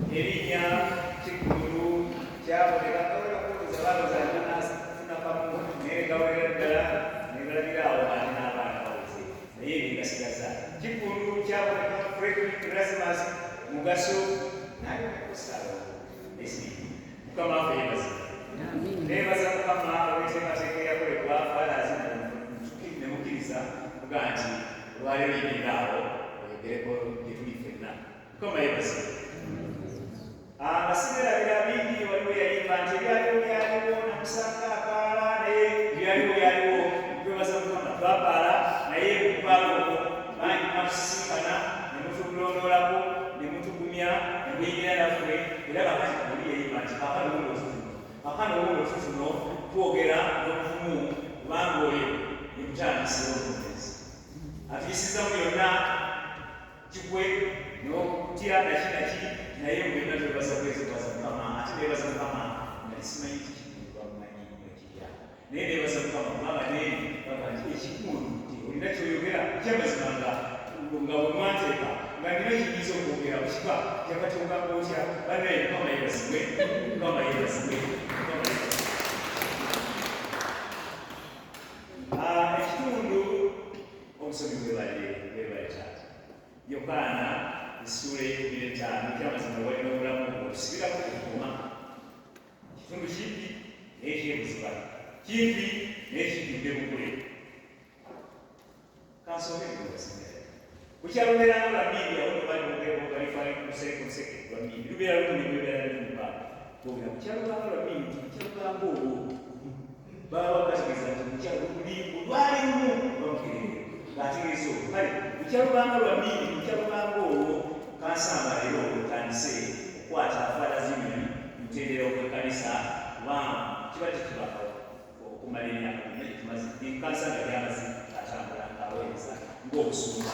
erinnya kikulu kyaboneka kaweerakubuuza balozanya nafunakamu naye gawerera ddala negalabiraawo ate n'abaana baweze naye ebigasigaza kikulu kyaboneka Frederick Erasmus mugaso naye okusaala esiri mukama afe yebaza nebaza mukama olw'enteekateeka eyakolebwa falazi nemukkiriza kuga nti olwaleero yimiraawo oyogereko gye tuli ffenna mukama yebaza abasingerabira bingi waliwo yayimba nti ebyaliwo namusanga akaala naye byaliwo twebaza mukama twapaala naye mukupaalaoko bangi natusisinkana nemutulondoolako nemutugumya nemuyingira naffe era kakati oli yayimba nti akanowulo tutuno twogera n'obuvumu kubanga oyo emutandisirewo omugenzi atuyisizamu yonna kigwe n'okutya nakinaki naye mubyonna twebaza kwezebaza mukama ate nebaza mukama nali simanyi tikikulubamumanyi ekirya naye nebaza mukama kubanga neeri baba nti ekikulu nti olina kyoyogera kyamazima nga bwe mwanteeka nga nina kiyinza okwogera kukiba kyakati ogamba otya banaye mukama yebazibwe mukama yebazibwe ekitundu obusomi bwebale taata Yokaana essula y'ekumi kyamazima walina obulamu otusibirako okukoma kitundu kimpi naye kyebuziba kimpi naye kijjudde bukule kansooke ebibasimera bukyalumera lwamiri awo nobalibalifali kuseke lwamiri lubeera lumu nebebeera limuba bogera bukyalubanga lwamiri nti bukyalubanga olwo baba bategeeza nti bukyalululimbu lwali lumu lwamukerere ngaategeeza olwo kale bukyalubanga lwamiri bukyalubanga olwo kansamba leero otandise okukwata afaala z'enyonyi mutendera okwekanisa kubanga kiba tekibaka okumala emyaka kansanga lyamaze atambula ngaaweereza ng'obusumba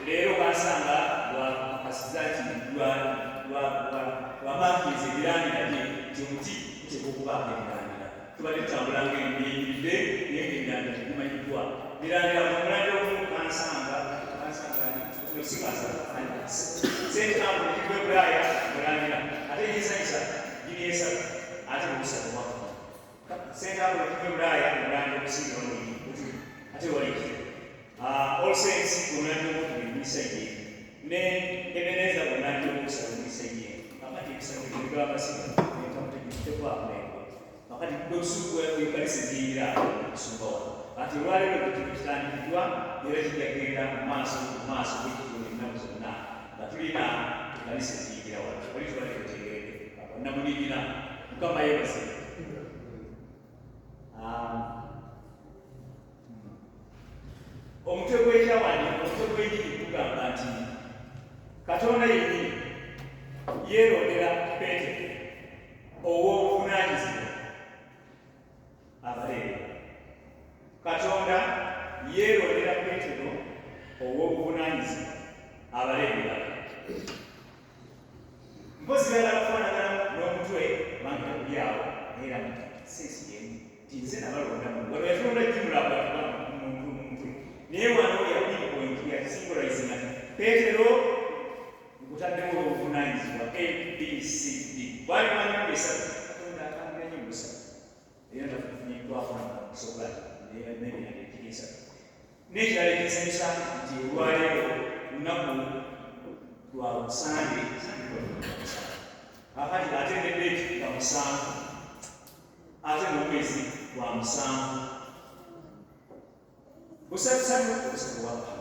leero kansanga lwakasiza nti lwamaakiriza ebirangira bye nti omuti guteeka okubaako ebirangira tubadde tutambulanga ebiyiridde naye ngaebirangira tebimanyiddwa birangira omulangira omu kansanga sentambula ekigwe bulaaya mulangira ate yesanyisa giri esatu ate omusatu wakuba sentambula ekigwe bulaaya mulangira okusingira omulimi ate waliki olsensi omulangira omukubiri mulisaije ne ebeneza omulangira omusatu mulisaije kakati ebisatu ebigabasiga nekamutegetekwamengo kakati okusukuwa ekalisa eziyingira okusumba wano ati olwaleero tukitandikiddwa era kijagenda mu maaso bwekituli ennaku zonna nga tulina ekalisa eziyingira wano oli tubadde tutegerere namunigina mukama yebaze omutwe gw'ekyawandiika omutwe gw'enjiri gugamba nti katonda yennyini yeerondera Peetero ow'obuvunaanyizibwa abaleero katonda yeerondera Peetero ow'obuvunaanyizibwa abaleero mpozi yagala kufaanagana n'omutwe bange kulyawo era sensi yemu ti nze nabalondamu wano yatonda jumula muntu naye wano yasingulizinga nti Peetero nkutaddemu obuvunaanyizibwa ABCD bwali manyumba esatu katonda atambula nyumba esatu era nafunyiddwafuna soga nebinage ekiri esatu n'ekirala ekisanyusa nti olwaleero lunaku lwa sande akati ate neddeeti nga musanvu ate n'omwezi gwa musanvu busatusatu obusatu bwaka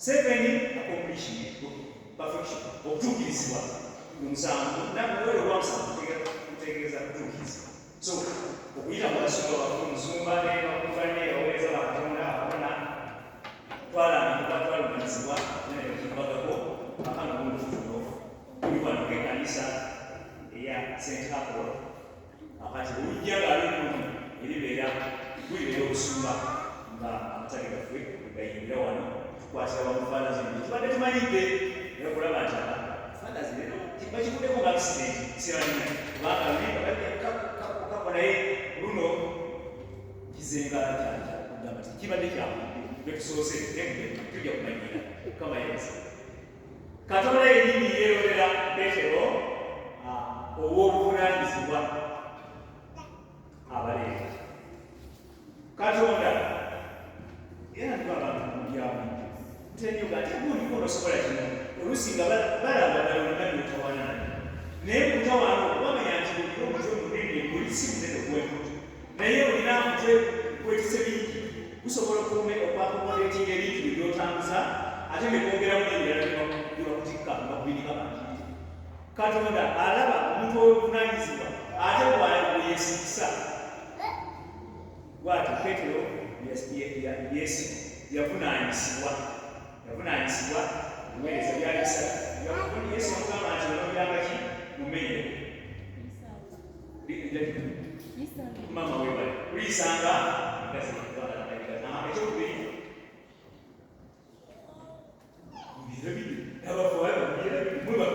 7 accomplishment perfection okutuukirizibwa musanvu nakuwere olwamusanvu kutegeeza kutuukirizibwa so okuyita mubasumba bakumuzumba nebakubanne oweereza bakatonda abona twalumanyizibwa nekibagako akana omututuno tuli wano ng'ekkanisa eya St. Apollo akati olujja ng'alimungi eribeera gulibeera obusumba nga amatale gaffe gayimbira wano tukwatira wamufaana zino tubadde tumanyidde era kulaba nti faana zino bakikuddeko nga accident siranyina kubanga lulimba kakko naye luno kizenga kugamba ti kibadde kyakudde betusoose tujja kumanyira kama yebasa Katonda yennyini yeerolera Peetero ow'obuvunaanyizibwa abaleeta. Katonda era ndiba abantu mubyamu ntenyoga ate guliko nosobola kino oluusi nga balaba balonda byotawanana naye kutawaana okubamanya nti olina omutwe munene guli si munene gw'embuto naye olina mutwe gwekise bingi gusobola okwakomodeetinga ebintu byebyotambuza ate nekwongeramu n'ebirala byebakutikka nga kubirika bantu. Katonda alaba omuntu ow'obuvunaanyizibwa ate bweyesigisa bw'ati Peetero Yesu yavunaanyizibwa obuweereza byali bisatu. Yesu yamugamba nti onoobiranga ki mumenye mama webale kuliisanga ekyokubiri mwiba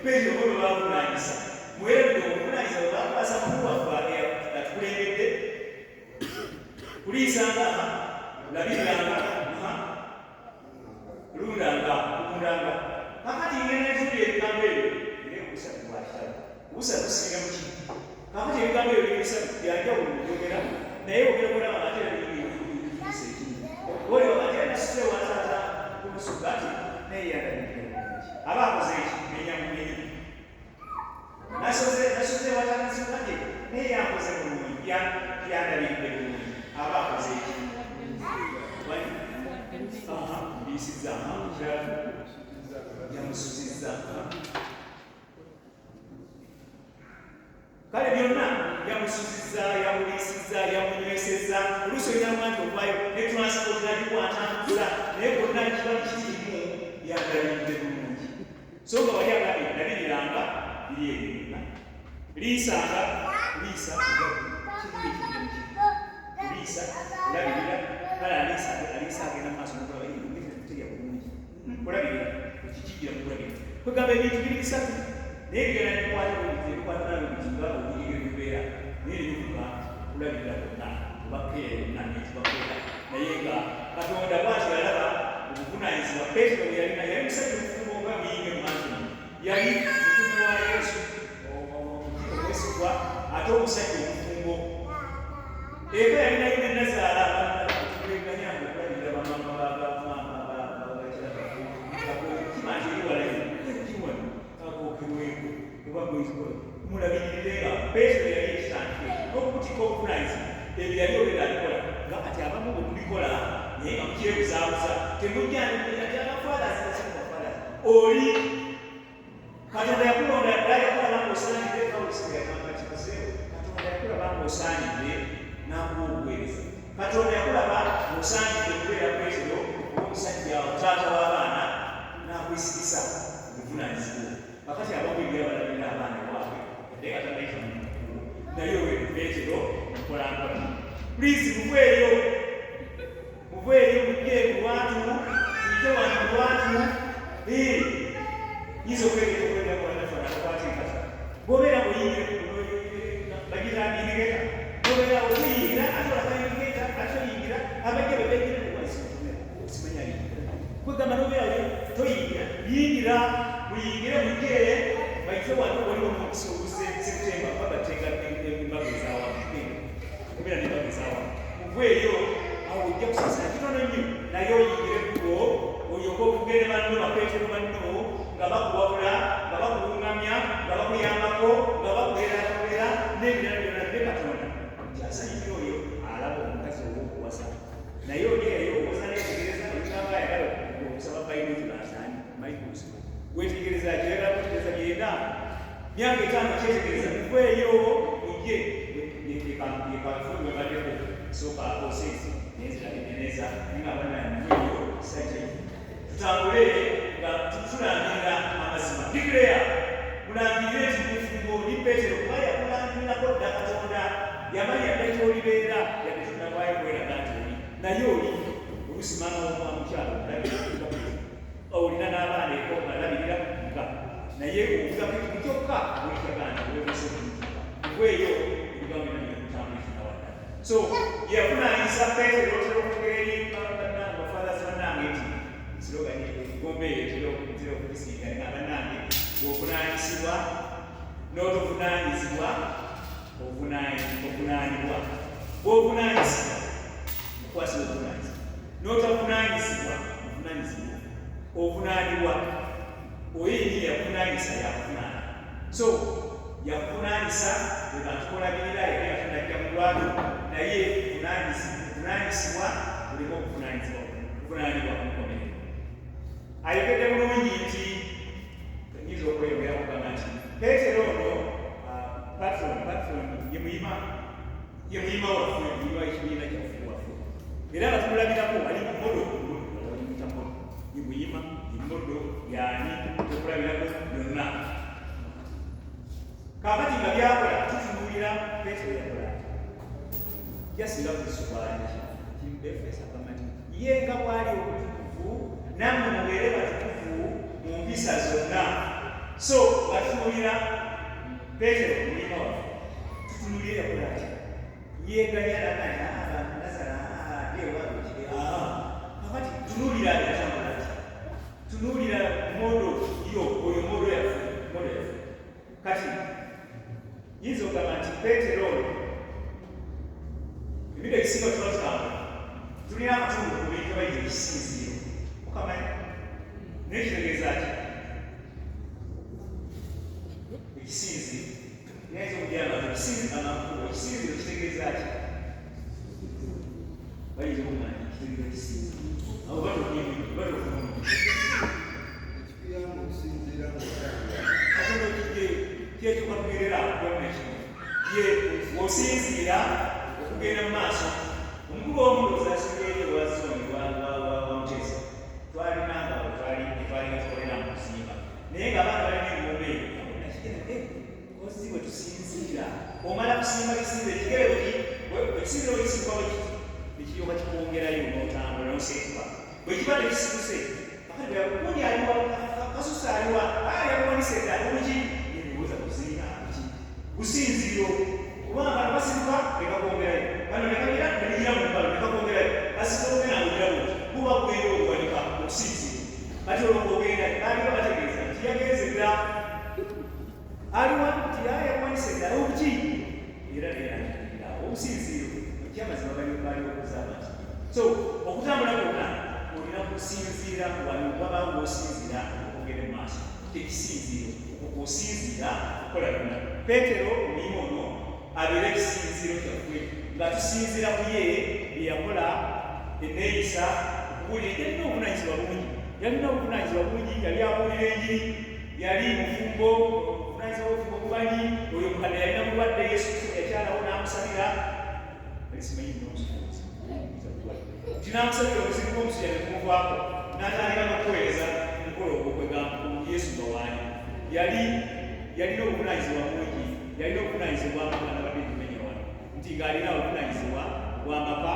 Peetero mwe bavunaanyisa mwerabire obuvunaanyisa bwe bakwasa mukulu waffe atukulembedde kuliisanga labiriranga lundanga okundanga kakati ngenda ntuli ebigambo ebyo naye obusatu bwakitalo obusatu businga muki kakati ebigambo ebyo bibisatu byanjawulo mubyogera naye ogerakolaba ate ebiyigisa ekimu olio ate nasuse wataata kulusuga ati naye yandabidde aba akoze eki menya mumenyi nasoze wataata nsukate naye yakoze bulungi yandabidde bulungi aba akoze eki mbisiza yamususiza kale byonna yamususiza yamuliisiza yamunyweseza oluusi olinamanti okwayo ne transport nagikwatambuza naye bonna kiba kirimu yandabidde bulungi so nga wali agambye nabiriranga biri ebyonna liisanga liisa liisa olabirira kale aliisa agenda mu maaso nokulaba terya bulungi olabirira ekikijira mukulabira kwegamba ebintu biri bisatu naye bigenda nebikwatanabikwatanabikiga obuyigire bibeera naye nebivuga kulabirira bonna obakeera bonna nekibakeera naye nga Katonda bwati yalaba obuvunaanyizibwa Peetero bwe yalina yali musajja omufumbo nga muyinge mu maaso yali mutume wa Yesu omwesigwa ate omusajja omufumbo eka yalinayo nenazaala tuleganyanga okulabirira bamama mulabirirenga Peetero yali ekitandike n'okubutika obuvunaanyizibwa ebyo yali olwera alikola nga kati abamu bwe tulikola naye nga mukyebuzaabuza temujjanati abafaalaziafaala oli Katonda yakulonda ddala yakulaba ng'osaanidde kawusigaamatibaseewo Katonda yakulaba ng'osaanidde n'akuwa obuweereza Katonda yakulaba ng'osaanidde okubeera Peetero omusajja taata w'abaana n'akwesigisa obuvunaanyizibwa kakati abamu ebyabalabira abaana waabwe naye Katonda yitamuukulu naye owe Peetero mukolankola please muveeyo mujje ku bantu mujje wano ku bantu yinza okwegerera okwegeranakwatiikata bw'obeera buyingire bagira indiketa bw'obeera otuyingira ate olakaindiketa ate oyingira abajja bebegire simanya yingira kwegamba n'obeera toyingira yingira muyingire mujje baite wano waliwo omukisa Septemba babateeka embaga ezaawamu obeera n'embaga ezaawamu muveeyo awo ojja kusasira kitono nnyo naye oyingire kubo olyoka okugenda banno bapeetero banno nga bakuwabula nga bakulungamya nga bakuyambako nga bakuleerakulera n'ebirala byonna ne Katonda kyasanyukira oyo alaba omukazi ow'okuwasa naye oli eyo owoza neetegereza olingamba ayagala okusaba bayibuli basaani mayikuusibo wetegereza gyerakutegereza byenda myaka 5 kyetegereza muveeyo mujje yekafunwe baddeko sooka akosesi nenzira eneneza ningaabanamuveeyo kisajja tutambule nga tulangirira amazima declare mulangirire nti mufumbo ni Peetero kuba yakulangirirako dda Katonda yamanya dda kyolibeera yadde tunabwayo kweraga nti oli naye oli olusimama omwa mukyalo olina n'abaana eko balabirira nga naye ovuga kitu kyokka wekyaga nti webuse muveeyo ebigambo byakutambulizinawadda so yavunaanyisa Peetero otera okugeri bafathers bannange nti siroga egombe eyo tera okugisiika nga bannange bw'ovunaanyizibwa n'otovunaanyizibwa ovunaanibwa bw'ovunaanyizibwa mukwasibwa obuvunaanyizibwa n'otavunaanyizibwa ovunaanyizibwa ovunaanibwa oyingira yakuvunaanyisa yakuvunaana so yakuvunaanyisa bwe bantu kolabirira era yatunajja mu lwatu naye buvunaanyisibwa bulimu okuvunaanibwa kumukomerero ayogedde bulungi nti nyinza okweyongera kugamba nti Peetero ono patron ye muyima waffe muyima w'ekibiina kyaffe waffe era nga tumulabirako ali mu modo ye muyima emodo yani tokulabirako byonna kaakati nga byakola tutunuulira Peetero yakola jasinga kulisubwanya kimubefeesa akamati ye nga bwali obutukuvu nammwe mubeere batukuvu mu mpisa zonna so batunuulira Peetero muyima waffe tutunuulire yakola ati yeganya abantu nazala kakati tunuulira yatambula ati tunuulira modo yo oyo modo yaffe kati yinza okugamba nti Peetero oyo ebintu ebisinga tuba tutambula tulina amatundu ku bintu bayita ekisinziiro okamanyi naye kitegeeza ki ekisinziiro nayinza okugamba ekisinziiro kitegeeza ki bayinza okugamba kitegeeza ekisinziiro abo batokumu kyekyo katugerera ye osinziira okugenda mu maaso omukulu w'omulozi asigaire wazoni wamutesa twalinanga twalinga tukolera mu kusimba naye ng'abaana balina engombe ozi bwe tusinziira omala kusimba kisinza ekisinziro bwekisimbwa ekiryoka kikwongerayo n'otambula n'oseekuba bwe kiba tekisikuse akati aliwa kasusa aliwa yakuwanise ddala obuki yebuuza kuzinga kusinziiro kubanga bano basibuka nekakwongerayo bano nebagira mu mbalo nekakwongerayo basika ogenda ngogirawo buba kugenda okuwanika okusinziiro ati olwokogenda aliwa bategeeza nti yagenze dda aliwa nti yakuwanise ddala obuki era neera obusinziiro ekyamazima baliwo okuzaba nti so okutambula kwonna olina kusinziira wano wabawo ng'osinziira okugenda mu maaso tekisinziiro okusinziira okukola byonna Peetero omuyima ono abeera ekisinziiro kyaffe nga tusinziira ku ye byeyakola enneeyisa okubuulira yalina obuvunanyizibwa bungi yali abuulira enjiri yali mufumbo obuvunanyizibwa bw'obufumbo bubanyi oyo mukadde yalina mulwadde Yesu yakyalawo n'amusabira tinamusabira obuzibu bw'omusujja ne bumuvaako n'atandika n'okuweereza omukolo ogw'okwegamba Yesu bawaani yalina obuvunanyizibwa bungi yalina obuvunanyizibwa bw'amaka nabadde kumenya wano nti ng'alina obuvunanyizibwa bw'amaka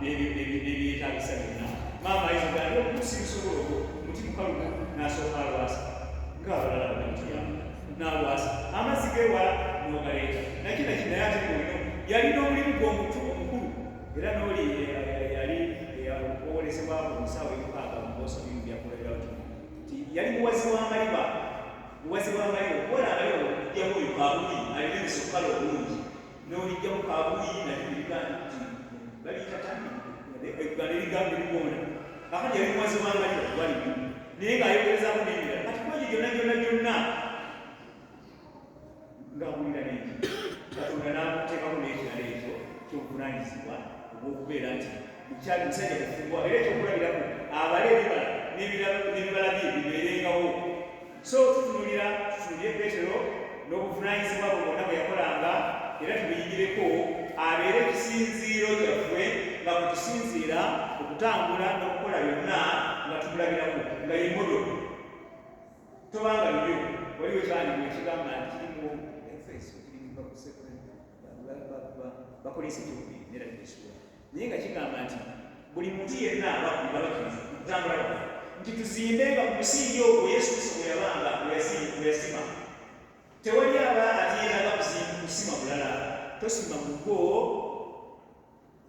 n'ebyetaagisa byonna maama ayinza ali okusibisobola ogwo muti mukalumu n'asooka alwasa ng'abalala bamutuyamu n'alwasa amazzi g'ewala n'ogaleeta nakina naye ate olino yalina omulimu gw'omukulu era n'oli yali okwolesebwako omusawo emukaaga muboosa bintu byakolera nti yali muwazi w'amaliba okuwola amaliba okujjamu oyo kabuyi alina emisokukala obulungi n'olijjamu kabuyi nabibirigandi nti balitatani eggana erigamba erigonda kakati yali muwazi w'amaliba gwalimu naye ng'ayogerezako n'ebirala kati kwegyo gyonna ng'awulira n'eki katonda n'amuteekako n'ekirala ekyo ky'obuvunanyizibwa obw'okubeera nti mukyali musajja kufugwa era ekyokulabirako abale ebibala n'ebibala bye bibeerengawo so tutunulire Peetero n'obuvunanyizibwa bwe bwonna bwe yakolanga era tubiyigireko abeere ekisinziiro kyaffe nga bwe tusinziira okutambula n'okukola byonna nga tumulabirako nga ye modo tobanga bibyo waliwo kyandibwa ekigamba nti kirimu efeso kirimu bakolesa ekyokubiri nerabisula naye nga kigamba nti buli muntu yenna abakkiriza okutambula kwaffe nti tuzimbenga ku musingi ogwo Yesu Kristo gwe yabanga gwe yasima tewali aba ateeraga kusima bulala tosima mugo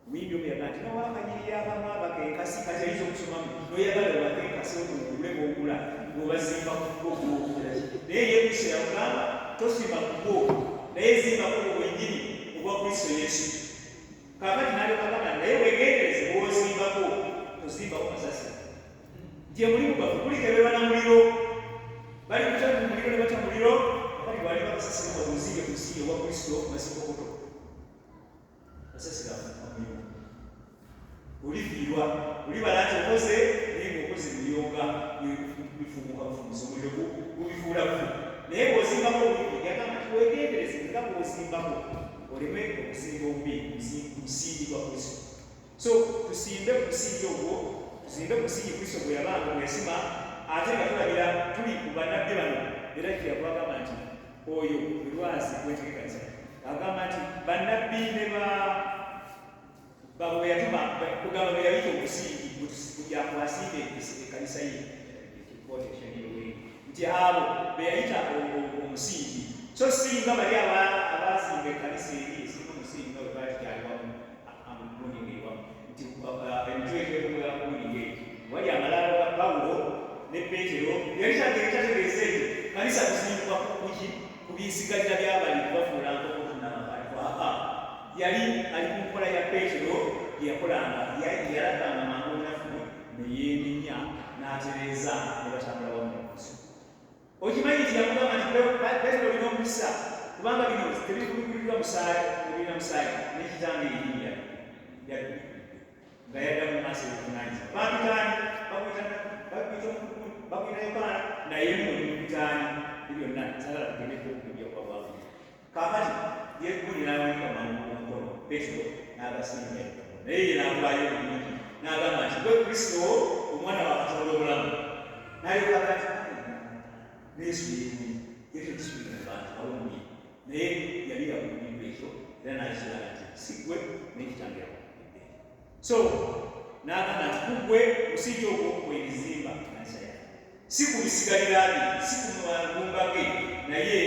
omuyimbi omu yagaa nti nawakanyirira abamu abakenkasi kati ayinza okusomamu noyagala obakenkasi omugule bwogula ng'obazimba ku bwo gwokulaki naye ye kristo yakugamba tosimba ku bwo naye zimbako obwennyini obwa kristo yesu kakati nalekagamba naye wegendereze bwozimbako tozimbako masasi nti emulimu gwaffe gulikebebwa na muliro bali kutya mu muliro ne bata muliro kakati bwali bakasasira obuzige ku nsi obwa kristo masikokoto asasira amulimu ulifiirwa ulibala nti okoze naye ngaokoze muyonga bifumuka bufumusa omuliro gubifuula bufu naye bw'ozimbako obubi yagamba nti wegendereze nga bw'ozimbako oleme okusimba obubi ku musingi gwa kristo so tusimbe ku musingi ogwo tuzimbe ku musingi kristo gwe yabanga gwesima ate nga tulabira tuli ku bannabbi bano era kyeyakubagamba nti oyo lwazi gwetegekanisa agamba nti bannabbi ne bwe yatuma kugamba bwe yabita omusingi gyakwasinde ekkanisa ye nti abo be yayita omusingi so singa bali abazimba ekkanisa eri esinga omusingi nga bwe baali gyaliwamu amuguningiriwamu nti emitwekemuyaguningeri wali amalalo ga pawulo ne petero yali tategeeza ekyo kanisa kuzimbibwa kuki ku binsigalira byabali kubafuula nkokotunamaaa yali ali ku nkola ya petero yeyakolanga yalaganga mangu omunafu neyeenenya n'atereeza ne batambula wamu nokuso okimanyi nti yamugamba nti petero olina omukisa kubanga bino tebikulukulirirwa mulina musaayi nekitange erinnya nga yadda mu maaso ebuvunanyizibwa bapitaani bakwita yokaana naye mubitaani byonna sagala tugendeko okubyokwabavu kakati yeggulirawenga mangu omukono petero n'agasinga naye ye n'avaayo bulungi n'agamba nti gwe kristo omwana wa katonda omulamu n'ayokaga nti neyesu yeebuyi yetekisubira abantu awumye naye yali yabulimbwa ekyo era n'akiraga nti si gwe nekitangira so n'agamba nti kugwe musingi ogwo kwebizimba kanisa yae si kubisigalira bye si kumagumba ge naye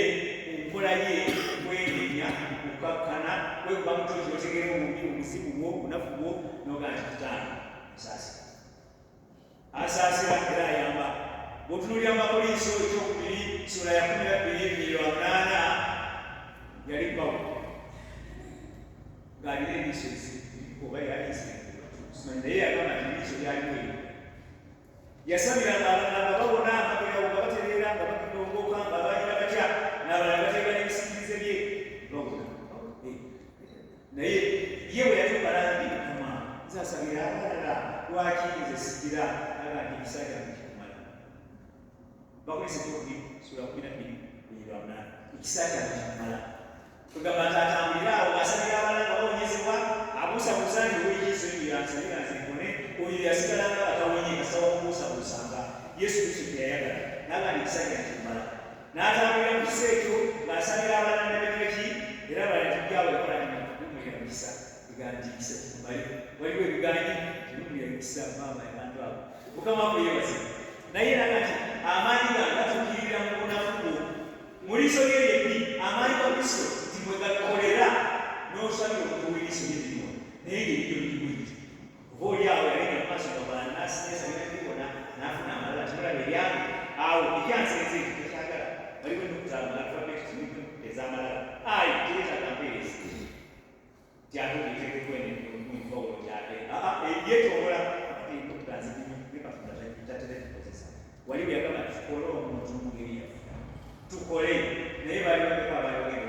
enkola ye kwenenya kukakkana kwekuba mutozi otegere obubi obuzibu bwo obunafu bwo noga nti kitaano asaasira asaasira era ayamba bw'otunuulira Makolinso ekyokubiri sula ya 12:8 yali Pawulo ng'alina eriiso oba yaliise naye yagamba nti eriiso lyalimu eryo yasabiranga abalala nga babona akabirawo nga batereera nga bakidongoka nga balina batya n'abalala bateeka n'ebisikirize bye babona naye ye bwe yatukalambi mukama nzasabira abalala lwaki nze sigira aga nti ekisaaja kikumala Bakolese kyokubiri sula 12:8 ekisaaja kikumala kugamba nti atambulira awo asabira abalala nga bawonyezebwa abuusabuusa nti owekiiso ebyansalira nzekone oyo yasigalanga batawonye kasawa kubuusabuusanga yesu kristo teyayagala nagandi ekisaaja kikumala n'atambulira mu kisa ekyo ng'asabira abalala nebegeki era abalala tujjawo ekola nimumulira mukisa biganji kisa kikumale waliwo ebiganji timumulira mukisa maama abantu abo mukama waffe yebaze naye naga nti amaanyi gange gatuukirira mu bunafu bwo mu liiso lye lyebbi amaanyi ga kristo nti mwe gakolera n'osabira okutuwa eriiso lye lirimo naye ng'ebiryo biribwiti oba oli awo yalenga mu maaso gabala nasabira bibona n'afuna amalala timulaba eryange awo ekyansenze ekyo tekyagala waliwo ennukuta alfabeti ez'amalala ayi teyeetaga mpeerezi tyate ogetekeko muvawulo kyate yetongola ennukuta nzitaterekozesa waliwo yagamba tukole omuntu mu ngeri yaffe tukole naye bali bameka abayogera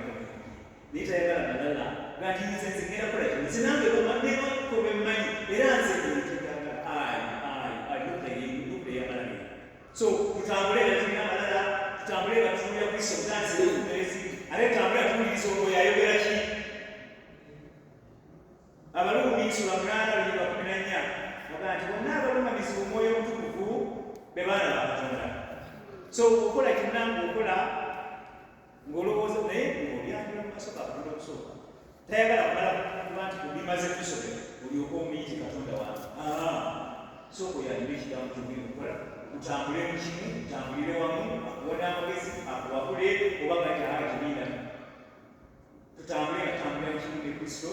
naye tayagala malala gati nze nzigenda kola kino nze nange nebakobe mmanyi era nze tekyagala nnukuta ey'amalala so tutambule nga tulina amalala tutambule nga tutuulira kristo butandisire obumerezi ate tutambule nga tuwuliriza omwoyo ayogera ki abaluumi sula 8:14 agaa nti bonna abalumamizi omwoyo omutukuvu be baana ba katonda so okola kyonna ng'okola ng'olowooza naye ng'obyandira mu maaso ga katonda okusooka tayagala kumala kuba nti kubimaze kristo olyoka omuyite katonda wange sooka oyandire ekigambo kyogenda okukola utambule mu kimu utambulire wamu akuwona amagezi akuwabule oba nga tyaha kibiina tutambule nga tutambulira mu kimu ne kristo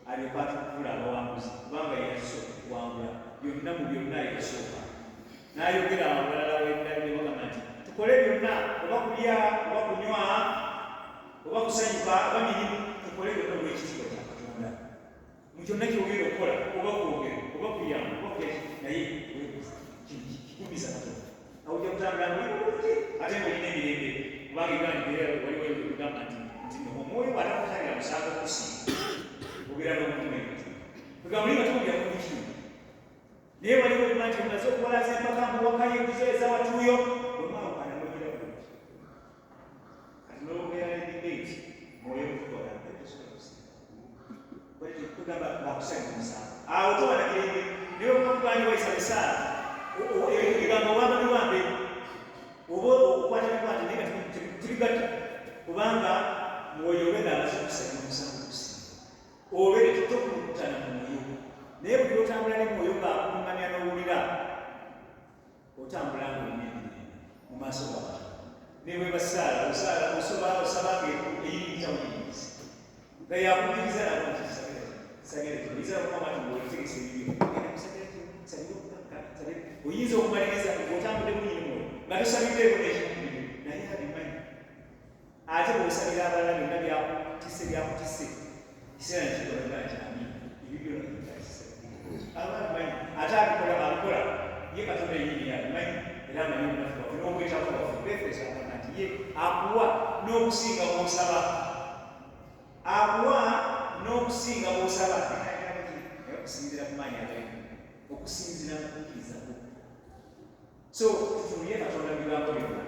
alyoka atukuula abawanguzi kubanga yasooka okuwangula byonna mu byonna yasooka n'ayogera abalala w'eddala ne bagamba nti tukole byonna oba kulya oba kunywa oba kusanyuka oba mirimu tukole byonna olw'ekitiibwa kya Katonda mu kyonna kyogenda okukola oba kwogera oba kuyamba oba kuyaki naye kikubiza Katonda awujja kutambula mulungi ate ng'olina emirembe kubanga ebyanibeera waliwo ebigamba nti omwoyo bw'atakusalira musango okusinga obeera n'omutima ebituufu kugamba oli nga tuwulira ku bikimu naye waliwo ebima nti omaze okubalaza empaka muwakayo empizo ezawatuuyo olwawukana n'ogira bulungi kati n'obeera n'edibeti mwoyo okukola kugamba bakusalira musango awo towalagira naye okakuganya waisa bisaala ebigambo wamba biwambe oba okukwata bikwata naye nga tubigatta kubanga mwoyo obeera amaze okusalira musango okusinga obeere tokulukutana mu mwoyo naye buli otambula ne mwoyo ngaakulumanya n'owulira otambula ngaolina mu maaso gawa ne bwe basaala osabanga eyiyitawo yingiza nga yakubiriza nabo nti sagereza okukama ti ng'olitegesa ebibyo oyinza okumaliriza otambudde bunyini mwoyo nga tosabiddeeko n'ekikubiri naye abimanyi ate bw'osabira abalala byonna byakutisse kiseera nekikola kyami ebibyo ababimanyi ate abikola ye Katonda yennyini abimanyi era amanyi obunafu bwaffe n'obwetaavu bwaffe befeesa akana nti ye akuwa n'okusinga bw'osaba akuwa n'okusinga bw'osaba naye okusinzira ku maanyi agalimu okusinzira mu kukkirizaku so tutuulye Katonda bigambo byonna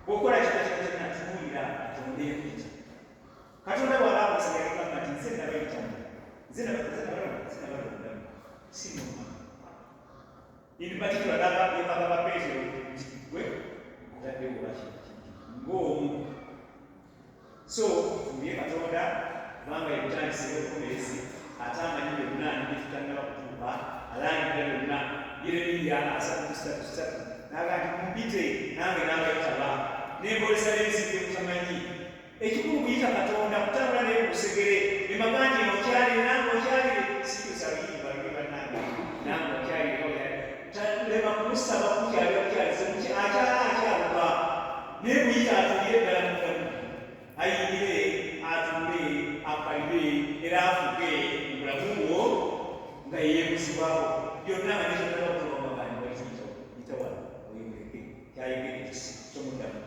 bw'okola kita kyonna tuwulira Katonda ekuyita Katonda bw'alaamusa yagamba nti nze nabayitamu nze nabalondamu sinoma in particular yagamba Petero nti gwe ataddewo lwaki ng'omu so tutuulye Katonda kubanga yekutandisire obukomerezi ate amanyi byonna nebitutannaba kutuuka alangirira byonna Yeremiya 3:3 n'agamba nti mumpite nange n'abayitaba nembolesa n'ebizimbe mutamanyi ekikulu kuyita Katonda kutambula naye ku lusegere emagandi okyalire nange okyalire sikyosabiyiba lwe bannange nange okyalire lema kumusaba kukyalira kukyalize akyaluka naye kuyita atulire ddala mugamu ayingire atule akalire era afuge mu bulamu bwo nga yeebuzibwawo byonna nga nekyotala okutuba magandi bayitawala oyegeke kyayegere kisi kyomuddamu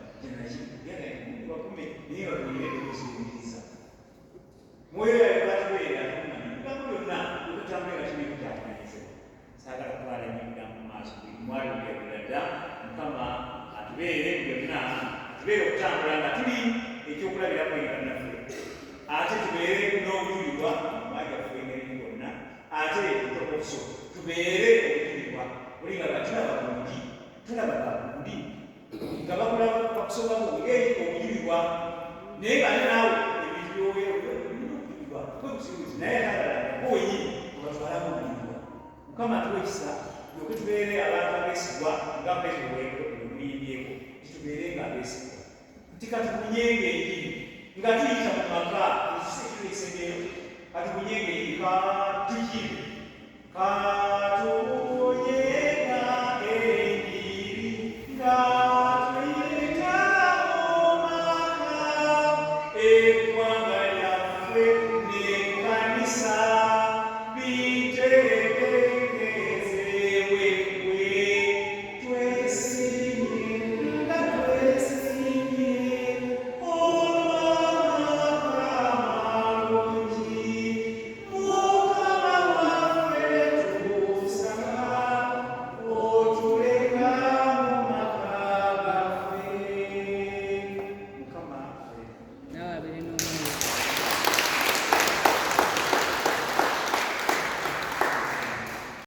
bakume naye babulire ekuziyumiriza mwoyo yalibatubeera tumanyi bigambo byonna okutambula nga tuli kutakumanyizibwa saagala kubaala ebigambo mu maaso mwalibulira dda Mukama atubeere byonna atubeere okutambula nga tuli ekyokulabirako ebannaffe ate tubeere n'obujulirwa mu maaso gaffe engeri gonna ate tutokoso tubeere obujulirwa buli nga tulaba bulungi tulabaga bulungi nga bakusobamu ngeri obujulirwa naye nga ne naawe ebintu byobujulirwa kwebusibuzi naye atalala bonyini obatwalamu obujulirwa Mukama atuwa ekisa yoke tubeere abantu abeesigwa nga Petero bwemuyimbyeko titubeere nga abeesigwa nti katukunyenga enjiri nga tuyita mu maka ekiseiseeyo katukunyenga enjiri katukiri katukunyenga enjiri nga